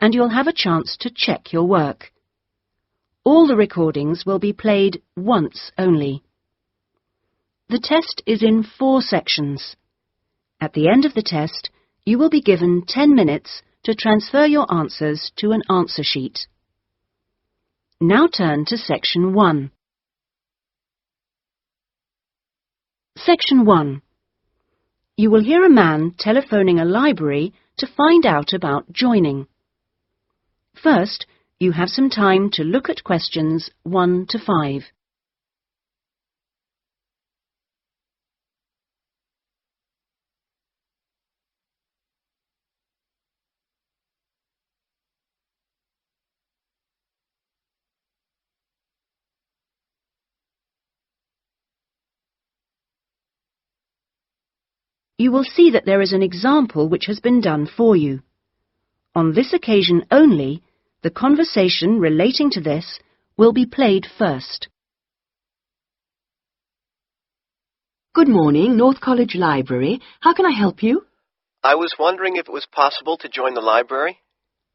and you'll have a chance to check your work. All the recordings will be played once only. The test is in 4 sections. At the end of the test, you will be given 10 minutes to transfer your answers to an answer sheet. Now turn to Section 1. Section 1. You will hear a man telephoning a library to find out about joining. First, you have some time to look at questions 1 to 5. You will see that there is an example which has been done for you. On this occasion only, the conversation relating to this will be played first. Good morning, North College Library. How can I help you? I was wondering if it was possible to join the library.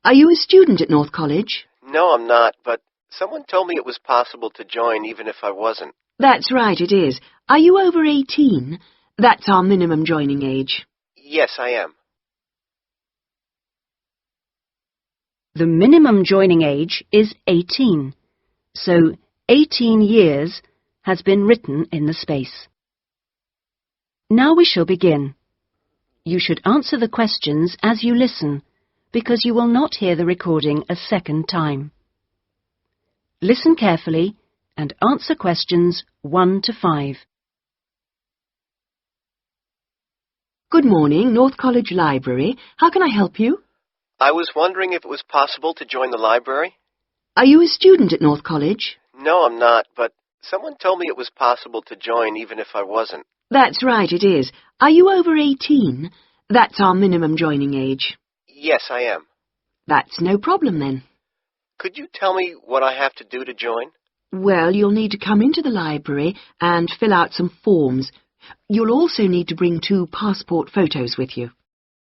Are you a student at North College? No, I'm not, but someone told me it was possible to join even if I wasn't. That's right, it is. Are you over 18? That's our minimum joining age. Yes, I am. The minimum joining age is 18, so 18 years has been written in the space. Now we shall begin. You should answer the questions as you listen, because you will not hear the recording a second time. Listen carefully and answer questions 1 to 5. Good morning, North College Library. How can I help you? I was wondering if it was possible to join the library. Are you a student at North College? No, I'm not, but someone told me it was possible to join even if I wasn't. That's right, it is. Are you over 18? That's our minimum joining age. Yes, I am. That's no problem then. Could you tell me what I have to do to join? Well, you'll need to come into the library and fill out some forms. You'll also need to bring 2 passport photos with you.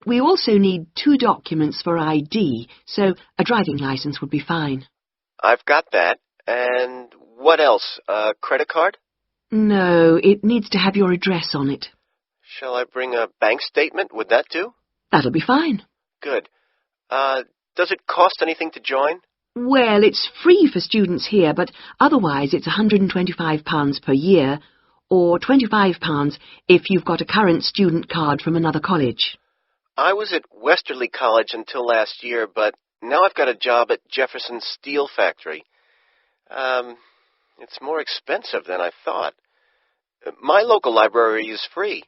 We also need 2 documents for ID, so a driving license would be fine. I've got that. And what else? A credit card? No, it needs to have your address on it. Shall I bring a bank statement? Would that do? That'll be fine. Good. Does it cost anything to join? Well, it's free for students here, but otherwise it's £125 per year, or £25 if you've got a current student card from another college. I was at Westerly College until last year, but now I've got a job at Jefferson Steel Factory. It's more expensive than I thought. My local library is free.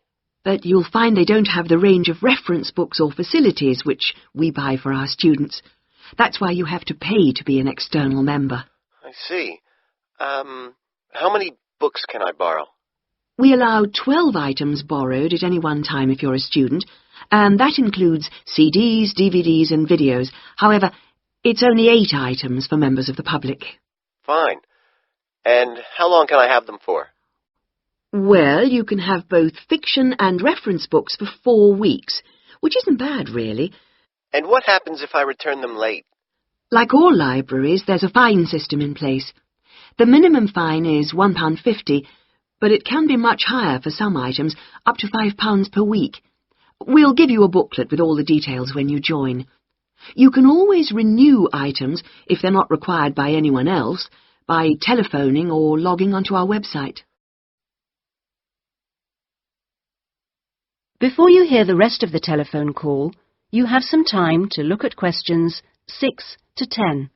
But you'll find they don't have the range of reference books or facilities which we buy for our students. That's why you have to pay to be an external member. I see. How many books can I borrow? We allow 12 items borrowed at any one time if you're a student, and that includes CDs, DVDs and videos. However, it's only 8 items for members of the public. Fine. And how long can I have them for? Well, you can have both fiction and reference books for 4 weeks, which isn't bad, really. And what happens if I return them late? Like all libraries, there's a fine system in place. The minimum fine is £1.50, but it can be much higher for some items, up to £5 per week. We'll give you a booklet with all the details when you join. You can always renew items, if they're not required by anyone else, by telephoning or logging onto our website. Before you hear the rest of the telephone call, you have some time to look at questions 6 to 10.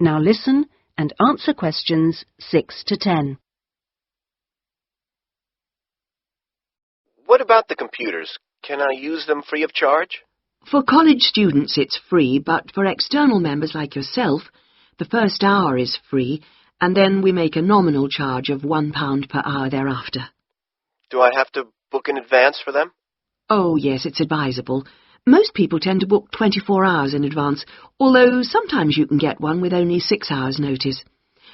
Now listen and answer questions 6 to 10. What about the computers? Can I use them free of charge? For college students it's free, but for external members like yourself, the first hour is free, and then we make a nominal charge of £1 per hour thereafter. Do I have to book in advance for them? Oh, yes, it's advisable. Most people tend to book 24 hours in advance, although sometimes you can get one with only 6 hours' notice.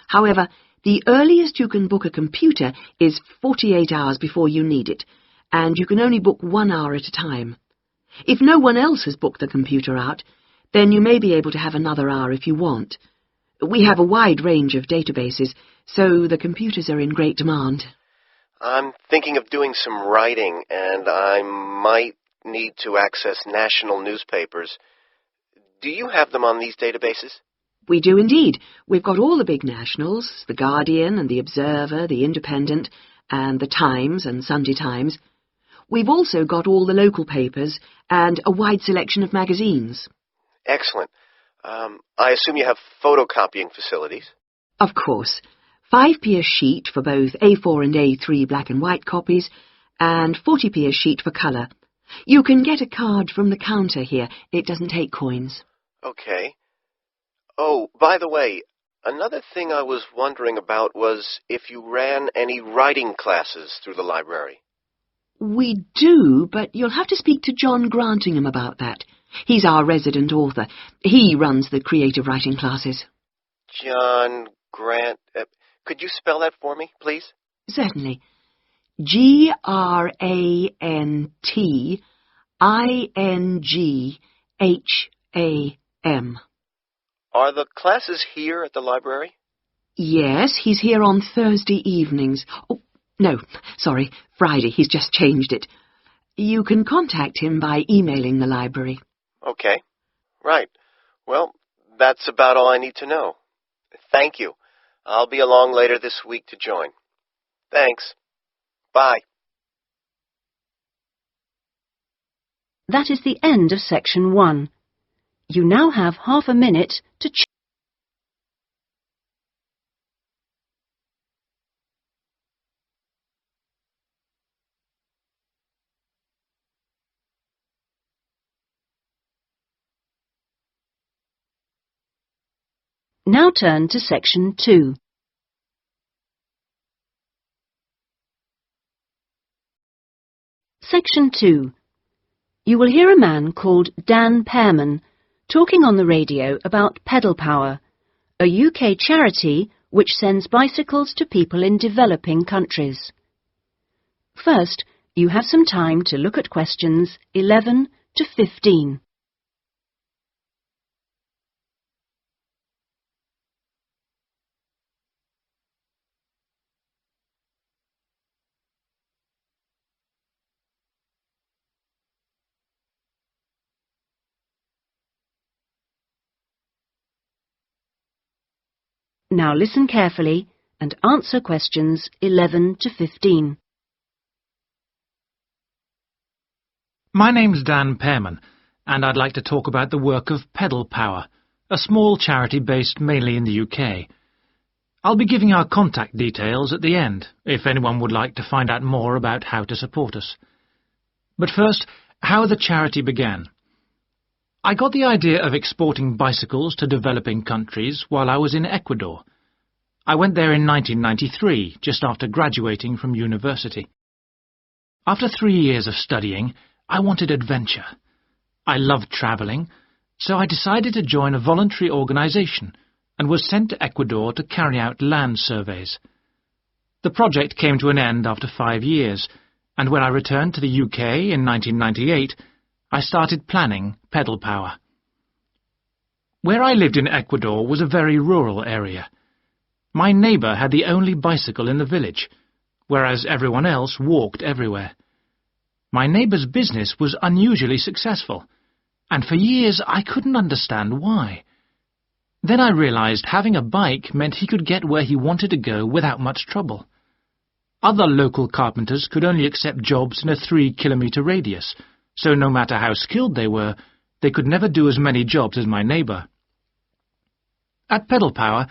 However, the earliest you can book a computer is 48 hours before you need it, and you can only book 1 hour at a time. If no one else has booked the computer out, then you may be able to have another hour if you want. We have a wide range of databases, so the computers are in great demand. I'm thinking of doing some writing, and I might need to access national newspapers. Do you have them on these databases? We do indeed. We've got all the big nationals, The Guardian and The Observer, The Independent, and The Times and Sunday Times. We've also got all the local papers and a wide selection of magazines. Excellent. I assume you have photocopying facilities? Of course. 5p a sheet for both A4 and A3 black and white copies, and 40p a sheet for colour. You can get a card from the counter here. It doesn't take coins. Okay. Oh, by the way, another thing I was wondering about was if you ran any writing classes through the library. We do, but you'll have to speak to John Grantingham about that. He's our resident author. He runs the creative writing classes. John Grant... could you spell that for me, please? Certainly. Grantingham. Are the classes here at the library? Yes, he's here on Thursday evenings. Oh, no, sorry, Friday. He's just changed it. You can contact him by emailing the library. Okay. Right. Well, that's about all I need to know. Thank you. I'll be along later this week to join. Thanks. Bye. That is the end of section 1. You now have half a minute to check. Now turn to section 2. Section 2. You will hear a man called Dan Pearman talking on the radio about Pedal Power, a UK charity which sends bicycles to people in developing countries. First, you have some time to look at questions 11 to 15. Now listen carefully and answer questions 11 to 15. My name's Dan Pearman, and I'd like to talk about the work of Pedal Power, a small charity based mainly in the UK. I'll be giving our contact details at the end, if anyone would like to find out more about how to support us. But first, how the charity began. I got the idea of exporting bicycles to developing countries while I was in Ecuador. I went there in 1993, just after graduating from university. After 3 years of studying, I wanted adventure. I loved travelling, so I decided to join a voluntary organisation and was sent to Ecuador to carry out land surveys. The project came to an end after 5 years, and when I returned to the UK in 1998, I started planning Pedal Power. Where I lived in Ecuador was a very rural area. My neighbour had the only bicycle in the village, whereas everyone else walked everywhere. My neighbour's business was unusually successful, and for years I couldn't understand why. Then I realised having a bike meant he could get where he wanted to go without much trouble. Other local carpenters could only accept jobs in a 3-kilometre radius, so no matter how skilled they were, they could never do as many jobs as my neighbour. At Pedal Power,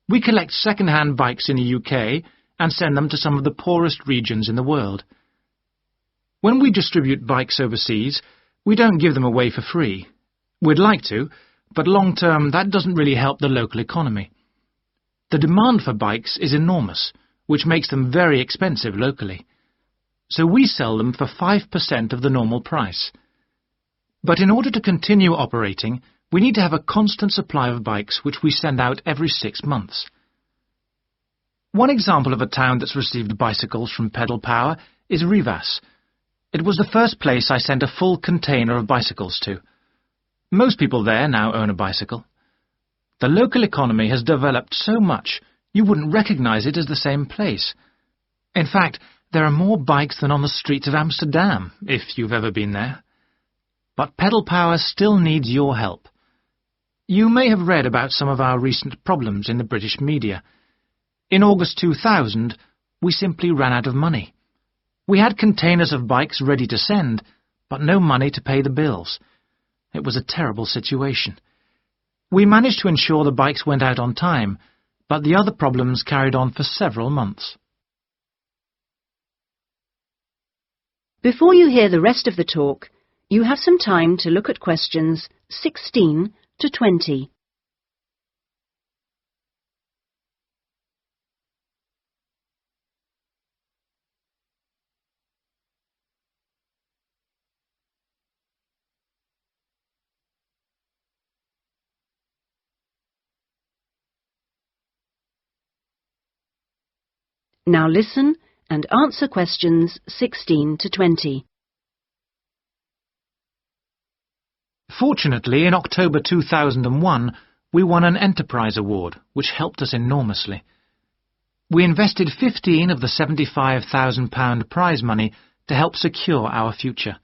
we collect second-hand bikes in the UK and send them to some of the poorest regions in the world. When we distribute bikes overseas, we don't give them away for free. We'd like to, but long-term that doesn't really help the local economy. The demand for bikes is enormous, which makes them very expensive locally. so we sell them for 5% of the normal price. But in order to continue operating, we need to have a constant supply of bikes which we send out every 6 months. One example of a town that's received bicycles from Pedal Power is Rivas. It was the first place I sent a full container of bicycles to. Most people there now own a bicycle. The local economy has developed so much you wouldn't recognize it as the same place. In fact, there are more bikes than on the streets of Amsterdam, if you've ever been there. But Pedal Power still needs your help. You may have read about some of our recent problems in the British media. In August 2000, we simply ran out of money. We had containers of bikes ready to send, but no money to pay the bills. It was a terrible situation. We managed to ensure the bikes went out on time, but the other problems carried on for several months. Before you hear the rest of the talk, you have some time to look at questions 16 to 20. Now listen and answer questions 16 to 20. Fortunately, in October 2001, we won an Enterprise Award, which helped us enormously. We invested 15 of the £75,000 prize money to help secure our future.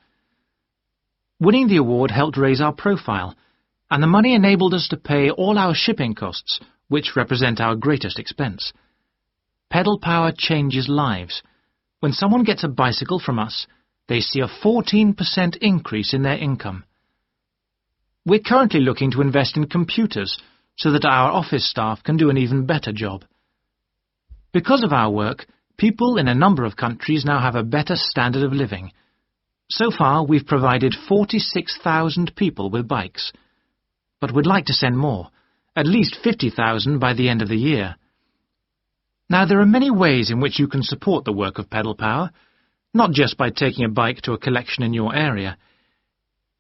Winning the award helped raise our profile, and the money enabled us to pay all our shipping costs, which represent our greatest expense. Pedal Power changes lives. When someone gets a bicycle from us, they see a 14% increase in their income. We're currently looking to invest in computers so that our office staff can do an even better job. Because of our work, people in a number of countries now have a better standard of living. So far, we've provided 46,000 people with bikes. But we'd like to send more, at least 50,000 by the end of the year. Now, there are many ways in which you can support the work of Pedal Power, not just by taking a bike to a collection in your area.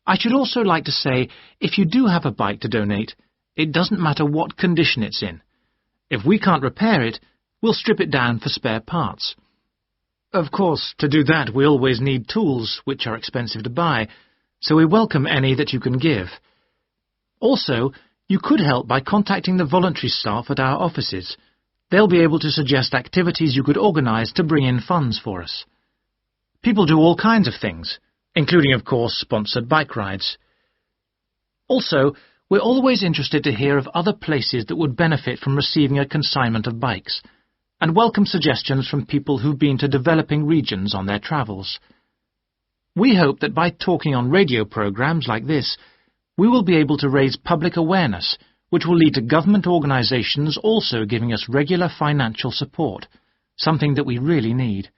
I should also like to say, if you do have a bike to donate, it doesn't matter what condition it's in. If we can't repair it, we'll strip it down for spare parts. Of course, to do that we always need tools, which are expensive to buy, so we welcome any that you can give. Also, you could help by contacting the voluntary staff at our offices. They'll be able to suggest activities you could organise to bring in funds for us. People do all kinds of things, including, of course, sponsored bike rides. Also, we're always interested to hear of other places that would benefit from receiving a consignment of bikes, and welcome suggestions from people who've been to developing regions on their travels. We hope that by talking on radio programmes like this, we will be able to raise public awareness, which will lead to government organisations also giving us regular financial support, something that we really need.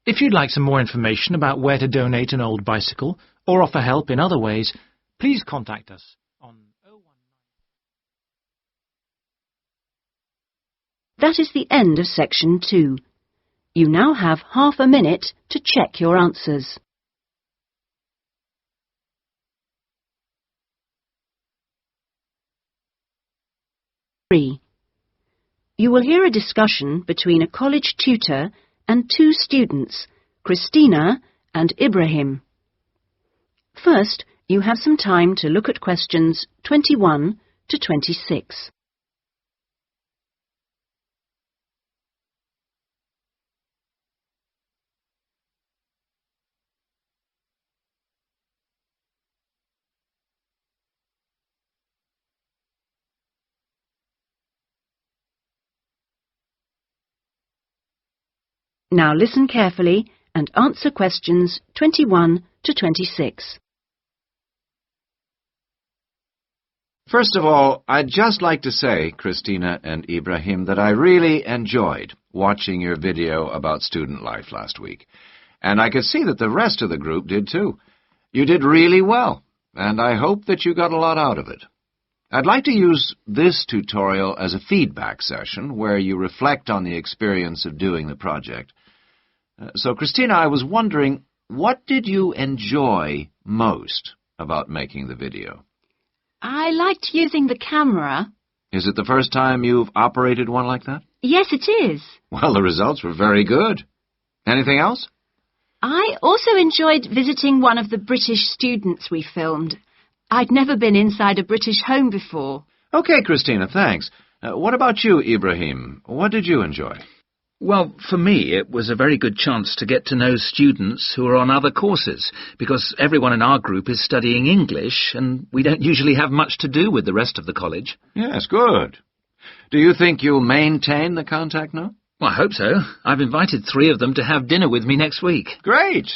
If you'd like some more information about where to donate an old bicycle or offer help in other ways, please contact us on 019. That is the end of section 2. You now have half a minute to check your answers. You will hear a discussion between a college tutor and 2 students, Christina and Ibrahim. First, you have some time to look at questions 21 to 26. Now listen carefully and answer questions 21 to 26. First of all, I'd just like to say, Christina and Ibrahim, that I really enjoyed watching your video about student life last week. And I could see that the rest of the group did too. You did really well, and I hope that you got a lot out of it. I'd like to use this tutorial as a feedback session where you reflect on the experience of doing the project. So, Christina, I was wondering, what did you enjoy most about making the video? I liked using the camera. Is it the first time you've operated one like that? Yes, it is. Well, the results were very good. Anything else? I also enjoyed visiting one of the British students we filmed. I'd never been inside a British home before. Okay, Christina, thanks. What about you, Ibrahim? What did you enjoy? Well, for me, it was a very good chance to get to know students who are on other courses, because everyone in our group is studying English, and we don't usually have much to do with the rest of the college. Yes, good. Do you think you'll maintain the contact now? Well, I hope so. I've invited 3 of them to have dinner with me next week. Great.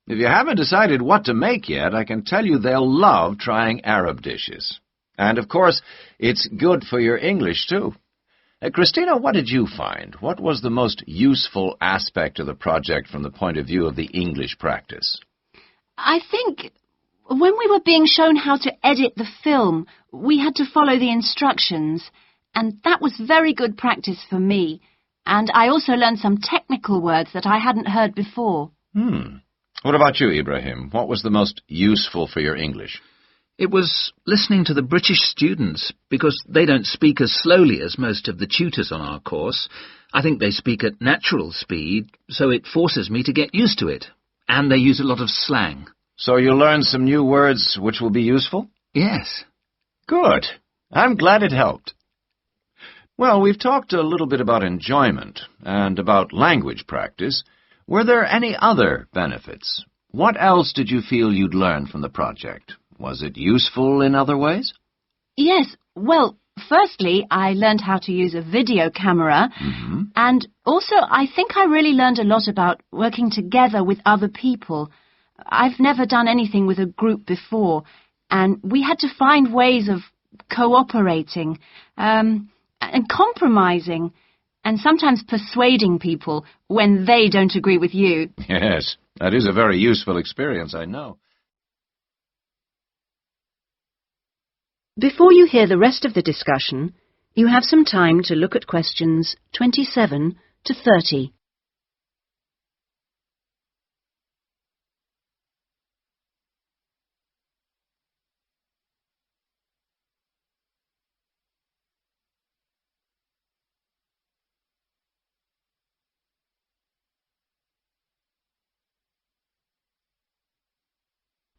If you haven't decided what to make yet, I can tell you they'll love trying Arab dishes. And, of course, it's good for your English, too. Christina, what did you find? What was the most useful aspect of the project from the point of view of the English practice? I think when we were being shown how to edit the film, we had to follow the instructions, and that was very good practice for me. And I also learned some technical words that I hadn't heard before. What about you, Ibrahim? What was the most useful for your English? It was listening to the British students, because they don't speak as slowly as most of the tutors on our course. I think they speak at natural speed, so it forces me to get used to it. And they use a lot of slang. So you learned some new words which will be useful? Yes. Good. I'm glad it helped. Well, we've talked a little bit about enjoyment and about language practice. Were there any other benefits? What else did you feel you'd learned from the project? Was it useful in other ways? Yes, well, firstly, I learned how to use a video camera, and also I think I really learned a lot about working together with other people. I've never done anything with a group before, and we had to find ways of cooperating, and compromising, and sometimes persuading people when they don't agree with you. Yes, that is a very useful experience, I know. Before you hear the rest of the discussion, you have some time to look at questions 27 to 30.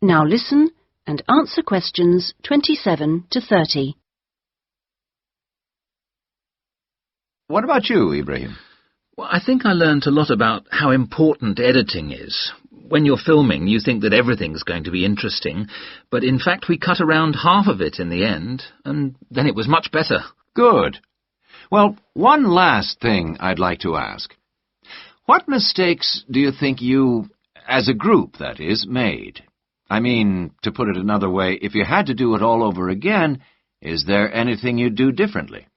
Now listen and answer questions 27 to 30. What about you, Ibrahim? Well, I think I learned a lot about how important editing is. When you're filming, you think that everything's going to be interesting, but in fact we cut around half of it in the end, and then it was much better. Good. Well, one last thing I'd like to ask. What mistakes do you think you, as a group, that is, made? I mean, to put it another way, if you had to do it all over again, is there anything you'd do differently?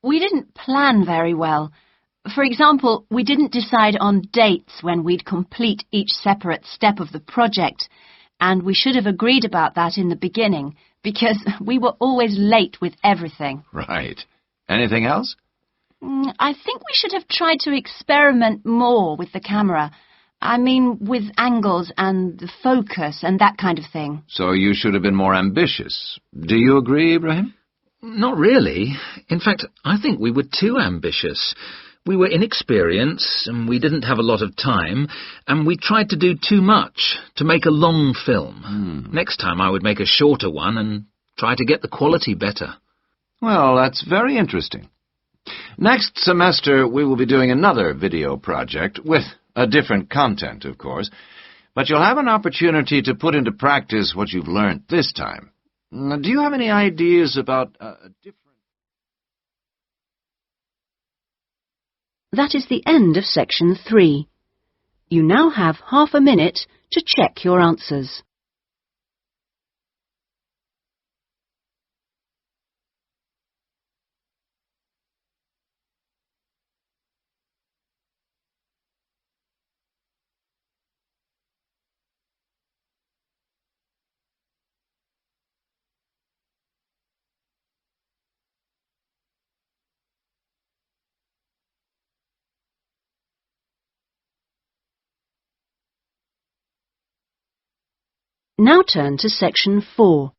We didn't plan very well. For example, we didn't decide on dates when we'd complete each separate step of the project, and we should have agreed about that in the beginning, because we were always late with everything. Right. Anything else? I think we should have tried to experiment more with the camera. I mean, with angles and the focus and that kind of thing. So you should have been more ambitious. Do you agree, Ibrahim? Not really. In fact, I think we were too ambitious. We were inexperienced, and we didn't have a lot of time, and we tried to do too much, to make a long film. Next time I would make a shorter one and try to get the quality better. Well, that's very interesting. Next semester we will be doing another video project, with a different content, of course, but you'll have an opportunity to put into practice what you've learned this time. Do you have any ideas about a different... That is the end of section 3. You now have half a minute to check your answers. Now turn to Section 4.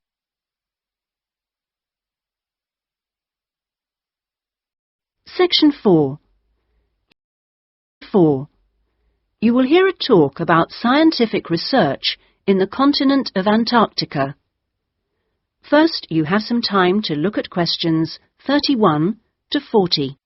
Section 4. 4. You will hear a talk about scientific research in the continent of Antarctica. First, you have some time to look at questions 31 to 40.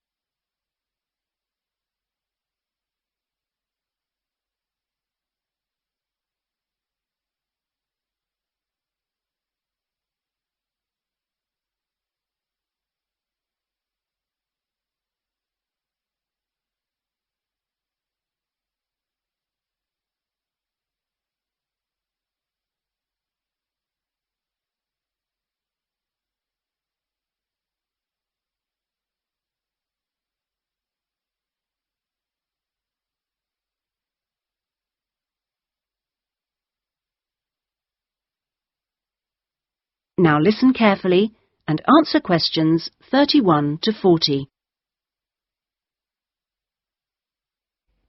Now listen carefully and answer questions 31 to 40.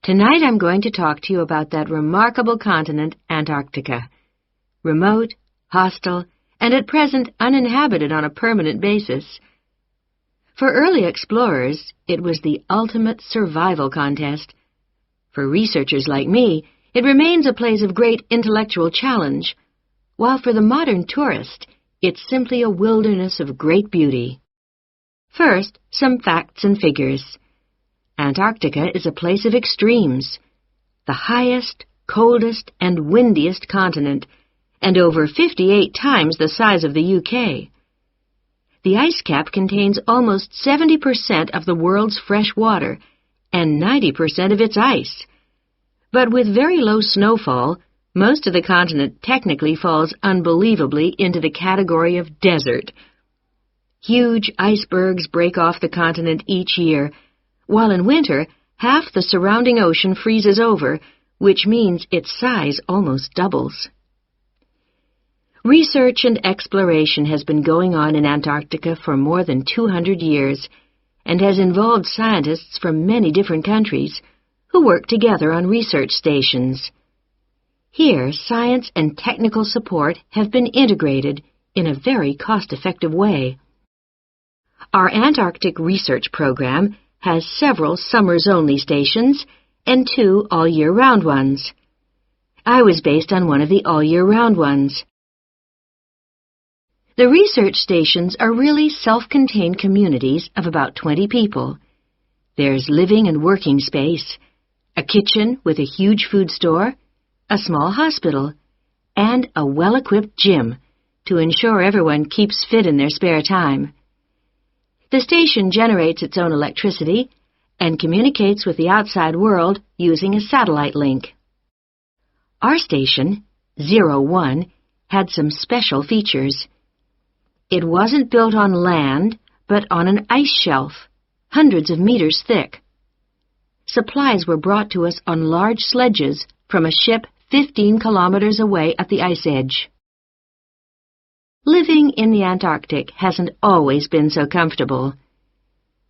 Tonight I'm going to talk to you about that remarkable continent, Antarctica. Remote, hostile, and at present uninhabited on a permanent basis. For early explorers, it was the ultimate survival contest. For researchers like me, it remains a place of great intellectual challenge, while for the modern tourist, it's simply a wilderness of great beauty. First, some facts and figures. Antarctica is a place of extremes, the highest, coldest, and windiest continent, and over 58 times the size of the UK. The ice cap contains almost 70% of the world's fresh water and 90% of its ice. But with very low snowfall, most of the continent technically falls unbelievably into the category of desert. Huge icebergs break off the continent each year, while in winter, half the surrounding ocean freezes over, which means its size almost doubles. Research and exploration has been going on in Antarctica for more than 200 years, and has involved scientists from many different countries who work together on research stations. Here, science and technical support have been integrated in a very cost-effective way. Our Antarctic research program has several summers-only stations and 2 all-year-round ones. I was based on one of the all-year-round ones. The research stations are really self-contained communities of about 20 people. There's living and working space, a kitchen with a huge food store, a small hospital, and a well-equipped gym to ensure everyone keeps fit in their spare time. The station generates its own electricity and communicates with the outside world using a satellite link. Our station, 01, had some special features. It wasn't built on land, but on an ice shelf, hundreds of meters thick. Supplies were brought to us on large sledges from a ship 15 kilometers away at the ice edge. Living in the Antarctic hasn't always been so comfortable.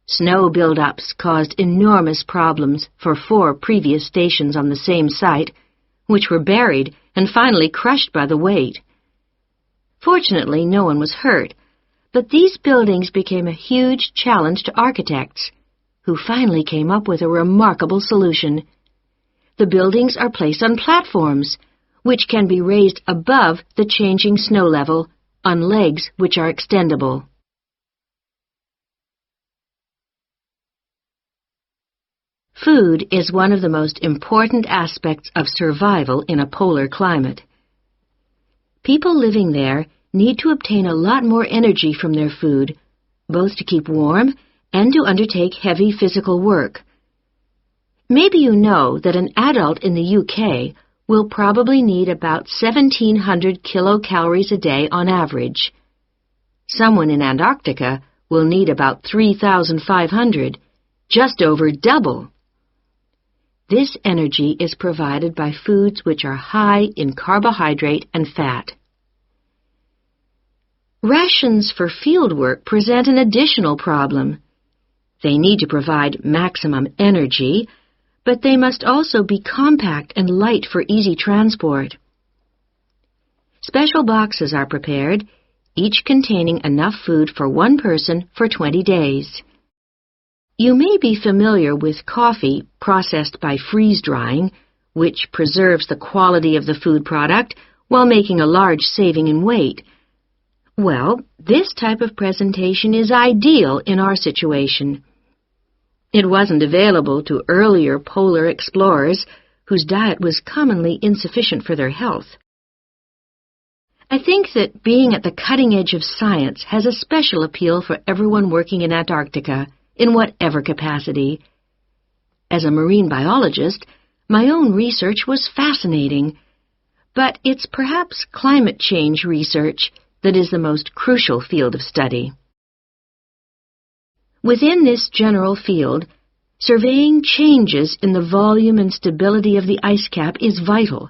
Snow buildups caused enormous problems for 4 previous stations on the same site, which were buried and finally crushed by the weight. Fortunately, no one was hurt, but these buildings became a huge challenge to architects, who finally came up with a remarkable solution. The buildings are placed on platforms, which can be raised above the changing snow level on legs which are extendable. Food is one of the most important aspects of survival in a polar climate. People living there need to obtain a lot more energy from their food, both to keep warm and to undertake heavy physical work. Maybe you know that an adult in the UK will probably need about 1,700 kilocalories a day on average. Someone in Antarctica will need about 3,500, just over double. This energy is provided by foods which are high in carbohydrate and fat. Rations for field work present an additional problem. They need to provide maximum energy, but they must also be compact and light for easy transport. Special boxes are prepared, each containing enough food for one person for 20 days. You may be familiar with coffee processed by freeze-drying, which preserves the quality of the food product while making a large saving in weight. Well, this type of presentation is ideal in our situation. It wasn't available to earlier polar explorers whose diet was commonly insufficient for their health. I think that being at the cutting edge of science has a special appeal for everyone working in Antarctica, in whatever capacity. As a marine biologist, my own research was fascinating, but it's perhaps climate change research that is the most crucial field of study. Within this general field, surveying changes in the volume and stability of the ice cap is vital,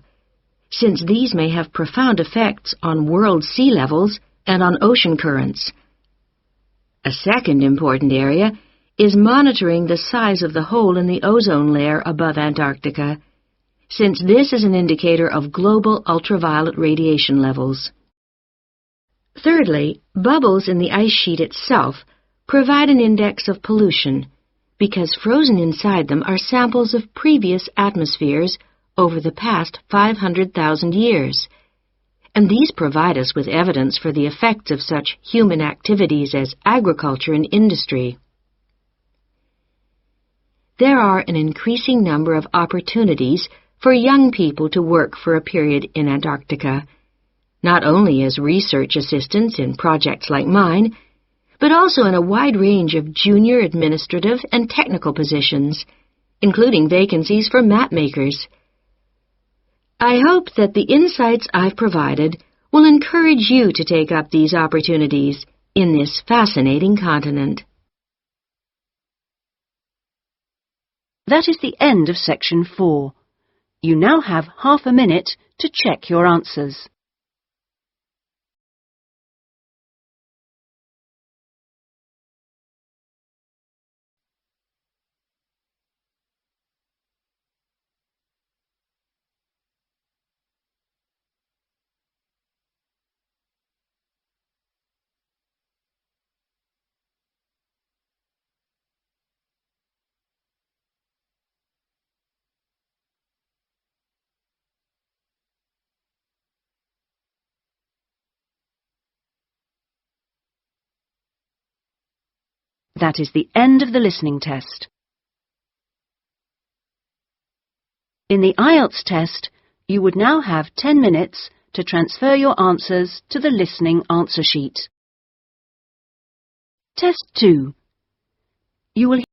since these may have profound effects on world sea levels and on ocean currents. A second important area is monitoring the size of the hole in the ozone layer above Antarctica, since this is an indicator of global ultraviolet radiation levels. Thirdly, bubbles in the ice sheet itself provide an index of pollution, because frozen inside them are samples of previous atmospheres over the past 500,000 years, and these provide us with evidence for the effects of such human activities as agriculture and industry. There are an increasing number of opportunities for young people to work for a period in Antarctica, not only as research assistants in projects like mine, but also in a wide range of junior administrative and technical positions, including vacancies for map makers. I hope that the insights I've provided will encourage you to take up these opportunities in this fascinating continent. That is the end of section 4. You now have half a minute to check your answers. That is the end of the listening test. In the Ielts test, you would now have 10 minutes to transfer your answers to the listening answer sheet. Test 2. You will